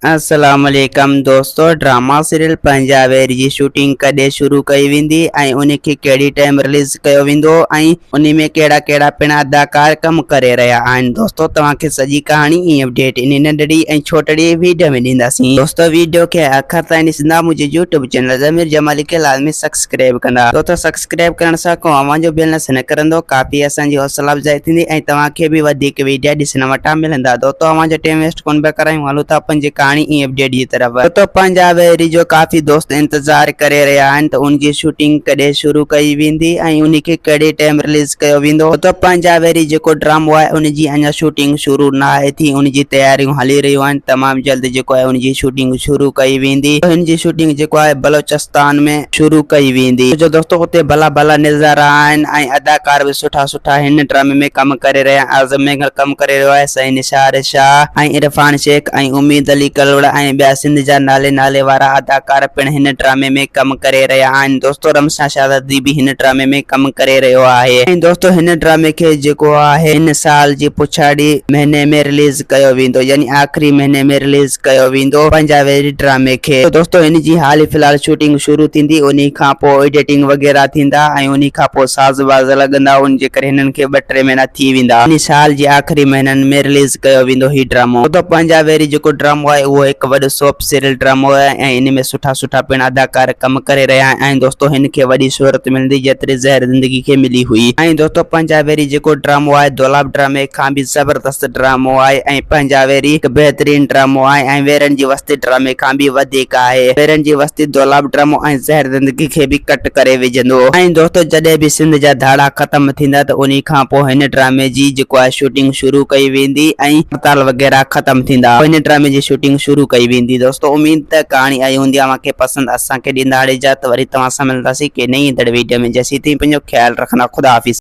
अस्सलाम वालेकुम दोस्तों। ड्रामा सीरियल पंजाबी जी शूटिंग कॾहिं शुरू कई वेंदी ऐं उन खे कहिड़ी टाइम रिलीज़ कयो वेंदो ऐं उन में कहिड़ा कहिड़ा पिण अदाकार कम करे रहिया आहिनि। दोस्तों तव्हांखे सॼी कहाणी ऐं अपडेट इन नंढड़ी ऐं छोटड़ी वीडियो में ॾींदासीं। दोस्तों वीडियो खे आख़िर ताईं ॾिसंदा। मुंहिंजे यूट्यूब चैनल ज़मीर जमाली खे लाज़मी सब्सक्राइब कंदा। दोस्तों सब्सक्राइब करण सां को अव्हां जो बैलेंस न करंदो, काफ़ी असांजी हौसला अफ़जाई थींदी ऐं तव्हांखे बि वधीक वीडियो ॾिसण वटां मिलंदा। दोस्तों अव्हां जो टाइम वेस्ट कोन पिया करायूं, हलो था पंहिंजी कहानी अपडेट की तरफ। तो पंजाबी जो काफी दोस्त इंतजार करे रहा है तो उनकी शूटिंग कदे शुरू कई वेंदी ऐं उन खे कड़े टाइम रिलीज कयो वेंदो। तो पंजाबी जो ड्रामो है उनकी अञा शूटिंग शुरू ना है थी, उनकी तैयारियों हली रही हैं। तमाम जल्द जो है उनकी शूटिंग शुरू कई वेंदी। तो इनकी शूटिंग जो है बलोचिस्तान में शुरू कई वेंदी। जो दोस्तों उते भला भला नज़ारा आहिनि ऐं अदाकार भी सुठा सुठा इन ड्रामे में कम करे रहा है। आज़म मेघर कम करे रहियो आहे, सही निसार शाह ऐं इरफान शेख ऐं उम्मीद अली कलोड़ा ऐं ॿिया सिंध जा नाले नाले वारा अदाकार पिण हिन ड्रामे में कम करे रहिया आहिनि। दोस्तों रमशा शाहज़ादी भी हिन ड्रामे में कम करे रहियो आहे ऐं दोस्तों हिन ड्रामे खे जेको आहे हिन साल जी पुछाड़ी महीने में रिलीज कयो वेंदो, यानी आखिरी महीने में रिलीज कयो वेंदो पंजाबी ड्रामे खे। तो दोस्तों हिन जी हाल फिलहाल शूटिंग शुरू थींदी, उन खां पोइ एडिटिंग वग़ैरह थींदा ऐं उन खां पोइ साज़ बाज़ लॻंदा, उन जे करे हिननि खे 2-3 महीना थी वेंदा। इन साल जी आखिरी महीननि में रिलीज कयो वेंदो ही ड्रामो। तो पंजाबी जेको ड्रामो आहे उहो हिकु वॾो सोप सीरियल ड्रामो है ऐं इन में सुठा सुठा पिण अदाकार कम करे रहिया आहिनि। दोस्तों हिन खे वॾी शोहरत मिलंदी जेतिरी ज़हर ज़िंदगी खे मिली हुई। ऐं दोस्तों पंजाबी जेको ड्रामो आहे दौलाब ड्रामे खां भी ज़बरदस्त ड्रामो आहे ऐं पंजाबी हिकु बेहतरीन ड्रामो आहे ऐं वेरन जी वस्ती ड्रामे खां भी वधीक आहे। वेरन जी वस्ती दौलाब ड्रामो ऐं ज़हर ज़िंदगी खे भी कट करे विझंदो। ऐं दोस्तों जॾहिं भी सिंध जा धाड़ा ख़त्म थींदा त उन खां पोइ हिन ड्रामे जी जेको आहे शूटिंग शुरू कई वेंदी ऐं हड़ताल वग़ैरह ख़त्म थींदा, हिन ड्रामे जी शूटिंग शुरू कई वेंदी। दोस्तों उम्मीद त कहानी आई हूंदी तव्हांखे पसंद। असांखे ॾींदा इजाज़त, वरी तव्हां सां मिलंदासीं के नई वीडियो में। जैसी थी पंहिंजो ख्याल रखना। खुदा हाफिज़।